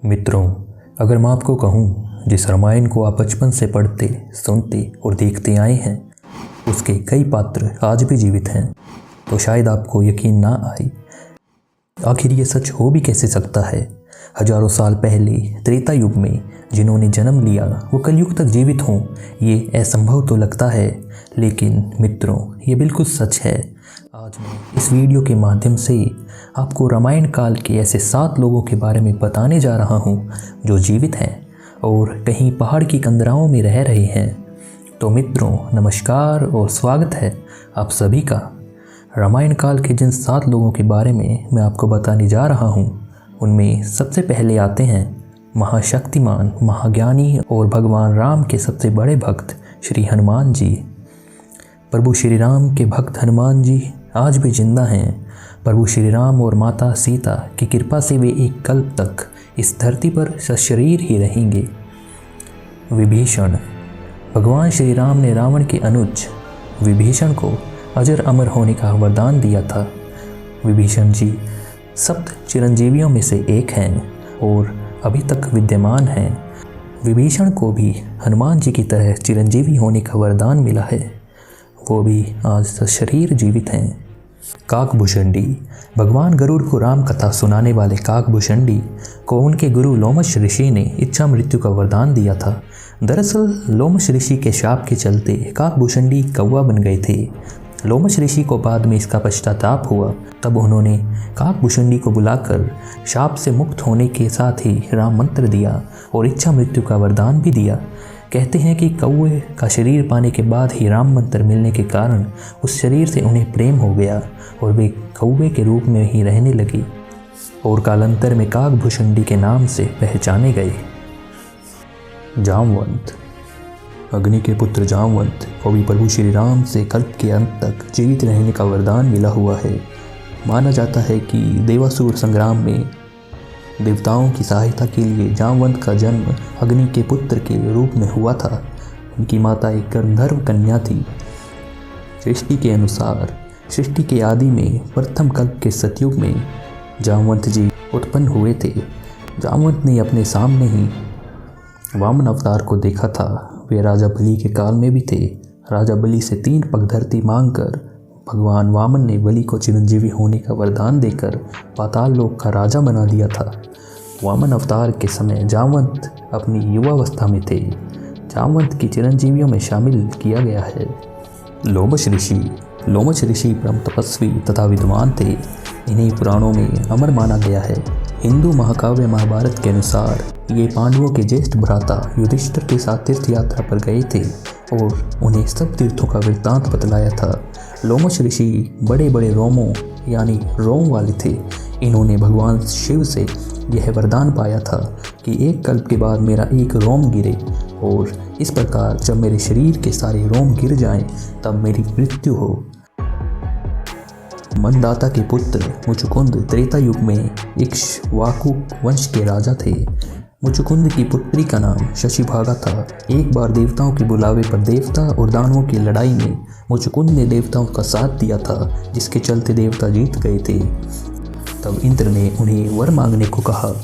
मित्रों, अगर मैं आपको कहूँ जिस रामायण को आप बचपन से पढ़ते, सुनते और देखते आए हैं, उसके कई पात्र आज भी जीवित हैं, तो शायद आपको यकीन ना आए। आखिर ये सच हो भी कैसे सकता है? हजारों साल पहले त्रेता युग में जिन्होंने जन्म लिया वो कलयुग तक जीवित हों, ये असंभव तो लगता है, लेकिन मित्रों ये बिल्कुल सच है। आज मैं इस वीडियो के माध्यम से आपको रामायण काल के ऐसे 7 लोगों के बारे में बताने जा रहा हूँ जो जीवित हैं और कहीं पहाड़ की कंदराओं में रह रहे हैं। तो मित्रों नमस्कार और स्वागत है आप सभी का। रामायण काल के जिन 7 लोगों के बारे में मैं आपको बताने जा रहा हूँ उनमें सबसे पहले आते हैं महाशक्तिमान, महाज्ञानी और भगवान राम के सबसे बड़े भक्त श्री हनुमान जी। प्रभु श्री राम के भक्त हनुमान जी आज भी जिंदा हैं। प्रभु श्री राम और माता सीता की कृपा से वे एक कल्प तक इस धरती पर सशरीर ही रहेंगे। विभीषण। भगवान श्री राम ने रावण के अनुज विभीषण को अजर अमर होने का वरदान दिया था। विभीषण जी सप्त चिरंजीवियों में से एक हैं और अभी तक विद्यमान हैं। विभीषण को भी हनुमान जी की तरह चिरंजीवी होने का वरदान मिला है, वो भी आज सशरीर जीवित हैं। काकभूषणी। भगवान गरुड़ को राम कथा सुनाने वाले काकभूषणी को उनके गुरु लोमश ऋषि ने इच्छा मृत्यु का वरदान दिया था। दरअसल लोमश ऋषि के शाप के चलते काकभूषणी कौवा बन गए थे। लोमश ऋषि को बाद में इसका पश्चाताप हुआ, तब उन्होंने काकभूषणी को बुलाकर शाप से मुक्त होने के साथ ही राम मंत्र दिया और इच्छा मृत्यु का वरदान भी दिया। कहते हैं कि कौवे का शरीर पाने के बाद ही राम मंत्र मिलने के कारण उस शरीर से उन्हें प्रेम हो गया और वे कौवे के रूप में ही रहने लगे और कालांतर में काकभूषणी के नाम से पहचाने गए। जामवंत। अग्नि के पुत्र जामवंत को भी प्रभु श्री राम से कल्प के अंत तक जीवित रहने का वरदान मिला हुआ है। माना जाता है कि देवासुर संग्राम में देवताओं की सहायता के लिए जामवंत का जन्म अग्नि के पुत्र के रूप में हुआ था। उनकी माता एक गंधर्व कन्या थी। सृष्टि के अनुसार सृष्टि के आदि में प्रथम कल्प के सतयुग में जामवंत जी उत्पन्न हुए थे। जामवंत ने अपने सामने ही वामन अवतार को देखा था। वे राजा बलि के काल में भी थे। राजा बलि से 3 पग धरती मांगकर भगवान वामन ने बलि को चिरंजीवी होने का वरदान देकर पाताल लोक का राजा बना दिया था। वामन अवतार के समय जामवंत अपनी युवावस्था में थे। जामवंत की चिरंजीवियों में शामिल किया गया है। लोमश ऋषि। लोमश ऋषि परम तपस्वी तथा विद्वान थे। इन्हें पुराणों में अमर माना गया है। हिंदू महाकाव्य महाभारत के अनुसार ये पांडवों के ज्येष्ठ भ्राता युधिष्ठिर के साथ तीर्थ यात्रा पर गए थे और उन्हें सब तीर्थों का वृत्तांत बतलाया था। लोमश ऋषि बड़े बड़े रोमों यानी रोम वाले थे। इन्होंने भगवान शिव से यह वरदान पाया था कि एक कल्प के बाद मेरा एक रोम गिरे और इस प्रकार जब मेरे शरीर के सारे रोम गिर जाएं तब मेरी मृत्यु हो। मंदाता के पुत्र मुचुकुंद त्रेता युग में इक्ष्वाकु वंश के राजा थे। मुचुकुंद की पुत्री का नाम शशिभागा था। एक बार देवताओं के बुलावे पर देवता और दानवों की लड़ाई में मुचुकुंद ने देवताओं का साथ दिया था, जिसके चलते देवता जीत गए थे। तब इंद्र ने उन्हें वर मांगने को कहा।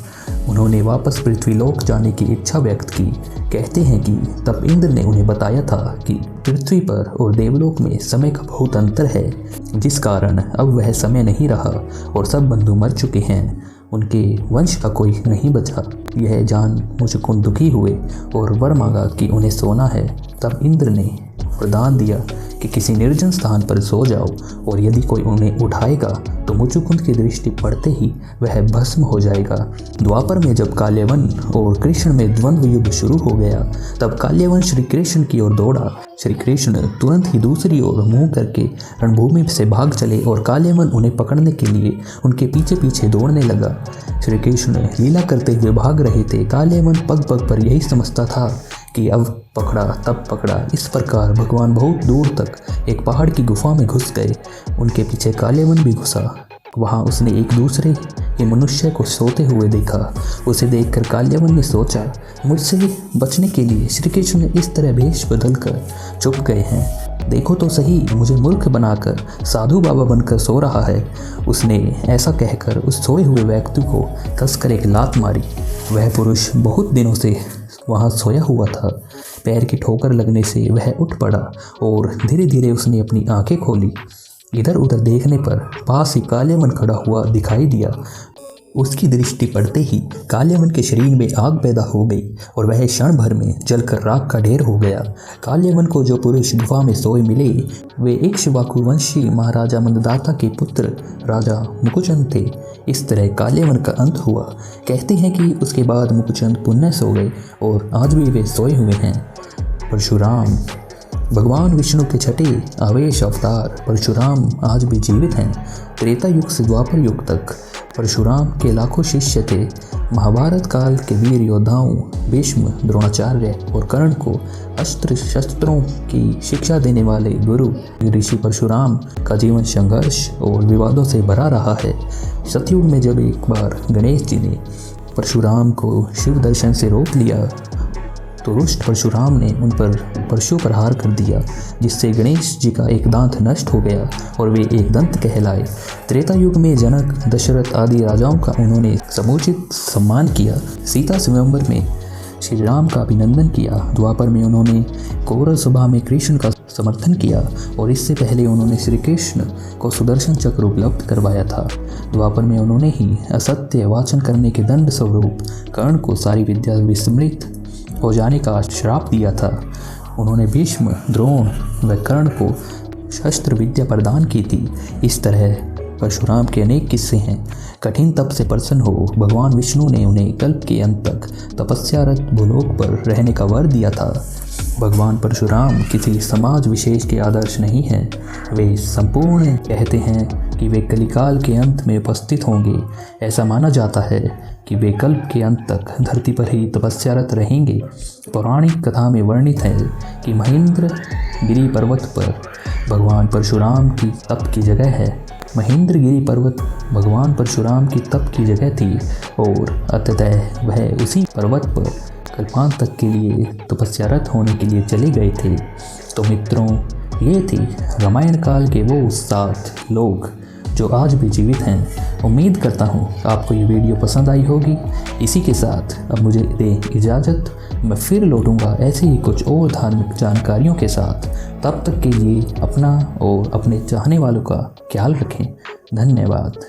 उन्होंने वापस पृथ्वीलोक जाने की इच्छा व्यक्त की। कहते हैं कि तब इंद्र ने उन्हें बताया था कि पृथ्वी पर और देवलोक में समय का बहुत अंतर है, जिस कारण अब वह समय नहीं रहा और सब बंधु मर चुके हैं, उनके वंश का कोई नहीं बचा। यह जान मुचुकुंद दुखी हुए और वर मांगा कि उन्हें सोना है। तब इंद्र ने वरदान दिया कि किसी निर्जन स्थान पर सो जाओ और यदि कोई उन्हें उठाएगा तो मुचुकुंद की दृष्टि पड़ते ही वह भस्म हो जाएगा। द्वापर में जब काल्यवन और कृष्ण में द्वंद्व युद्ध शुरू हो गया तब काल्यवन श्री कृष्ण की ओर दौड़ा। श्री कृष्ण तुरंत ही दूसरी ओर मुंह करके रणभूमि से भाग चले और काल्यवन उन्हें पकड़ने के लिए उनके पीछे पीछे दौड़ने लगा। श्री कृष्ण लीला करते हुए भाग रहे थे। काल्यवन पग पग पर यही समझता था कि अब पकड़ा तब पकड़ा। इस प्रकार भगवान बहुत दूर तक एक पहाड़ की गुफा में घुस गए। उनके पीछे काल्यवन भी घुसा। वहाँ उसने एक दूसरे के मनुष्य को सोते हुए देखा। उसे देखकर काल्यवन ने सोचा, मुझसे बचने के लिए श्री कृष्ण इस तरह भेष बदल कर छुप गए हैं। देखो तो सही, मुझे मूर्ख बनाकर साधु बाबा बनकर सो रहा है। उसने ऐसा कहकर उस सोए हुए व्यक्ति को कसकर एक लात मारी। वह पुरुष बहुत दिनों से वहाँ सोया हुआ था। पैर की ठोकर लगने से वह उठ पड़ा और धीरे धीरे उसने अपनी आंखें खोली। इधर उधर देखने पर पास ही कालियामन खड़ा हुआ दिखाई दिया। उसकी दृष्टि पड़ते ही कालियामन के शरीर में आग पैदा हो गई और वह क्षण भर में जलकर राख का ढेर हो गया। कालियामन को जो पुरुष गुफा में सोए मिले वे इक्ष्वाकु वंशी महाराजा मंददाता के पुत्र राजा मुकुचंद थे। इस तरह कालियामन का अंत हुआ। कहते हैं कि उसके बाद मुकुचंद पुण्य सो गए और आज भी वे सोए हुए हैं। परशुराम भगवान विष्णु के छठे आवेश अवतार परशुराम आज भी जीवित हैं। त्रेता युग से द्वापर युग तक परशुराम के लाखों शिष्य थे। महाभारत काल के वीर योद्धाओं भीष्म, द्रोणाचार्य और कर्ण को अस्त्र शस्त्रों की शिक्षा देने वाले गुरु ऋषि परशुराम का जीवन संघर्ष और विवादों से भरा रहा है। सतयुग में जब एक बार गणेश जी ने परशुराम को शिव दर्शन से रोक लिया तो रुष्ट परशुराम ने उन पर परशु प्रहार कर दिया, जिससे गणेश जी का एक दांत नष्ट हो गया और वे एक दंत कहलाए। त्रेता युग में जनक, दशरथ आदि राजाओं का उन्होंने समुचित सम्मान किया। सीता स्वयंवर में श्री राम का अभिनंदन किया। द्वापर में उन्होंने कौरव सभा में कृष्ण का समर्थन किया और इससे पहले उन्होंने श्री कृष्ण को सुदर्शन चक्र उपलब्ध करवाया था। द्वापर में उन्होंने ही असत्य वाचन करने के दंड स्वरूप कर्ण को सारी विद्या विस्मृत हो जाने का श्राप दिया था। उन्होंने भीष्म, द्रोण व कर्ण को शस्त्र विद्या प्रदान की थी। इस तरह परशुराम के अनेक किस्से हैं। कठिन तप से प्रसन्न हो भगवान विष्णु ने उन्हें कल्प के अंत तक तपस्यारत भूलोक पर रहने का वर दिया था। भगवान परशुराम किसी समाज विशेष के आदर्श नहीं हैं। वे संपूर्ण कहते हैं कि वे कलिकाल के अंत में उपस्थित होंगे। ऐसा माना जाता है कि वे कल्प के अंत तक धरती पर ही तपस्यारत रहेंगे। पौराणिक कथा में वर्णित है कि महेंद्रगिरी पर्वत पर भगवान परशुराम की तप की जगह है। महेंद्रगिरी पर्वत भगवान परशुराम की तप की जगह थी और अतः वह उसी पर्वत पर कल्पांत तक के लिए तपस्यारत होने के लिए चले गए थे। तो मित्रों, ये थी रामायण काल के वो 7 लोग जो आज भी जीवित हैं। उम्मीद करता हूँ आपको ये वीडियो पसंद आई होगी। इसी के साथ अब मुझे दें इजाज़त। मैं फिर लौटूंगा ऐसे ही कुछ और धार्मिक जानकारियों के साथ। तब तक के लिए अपना और अपने चाहने वालों का ख्याल रखें। धन्यवाद।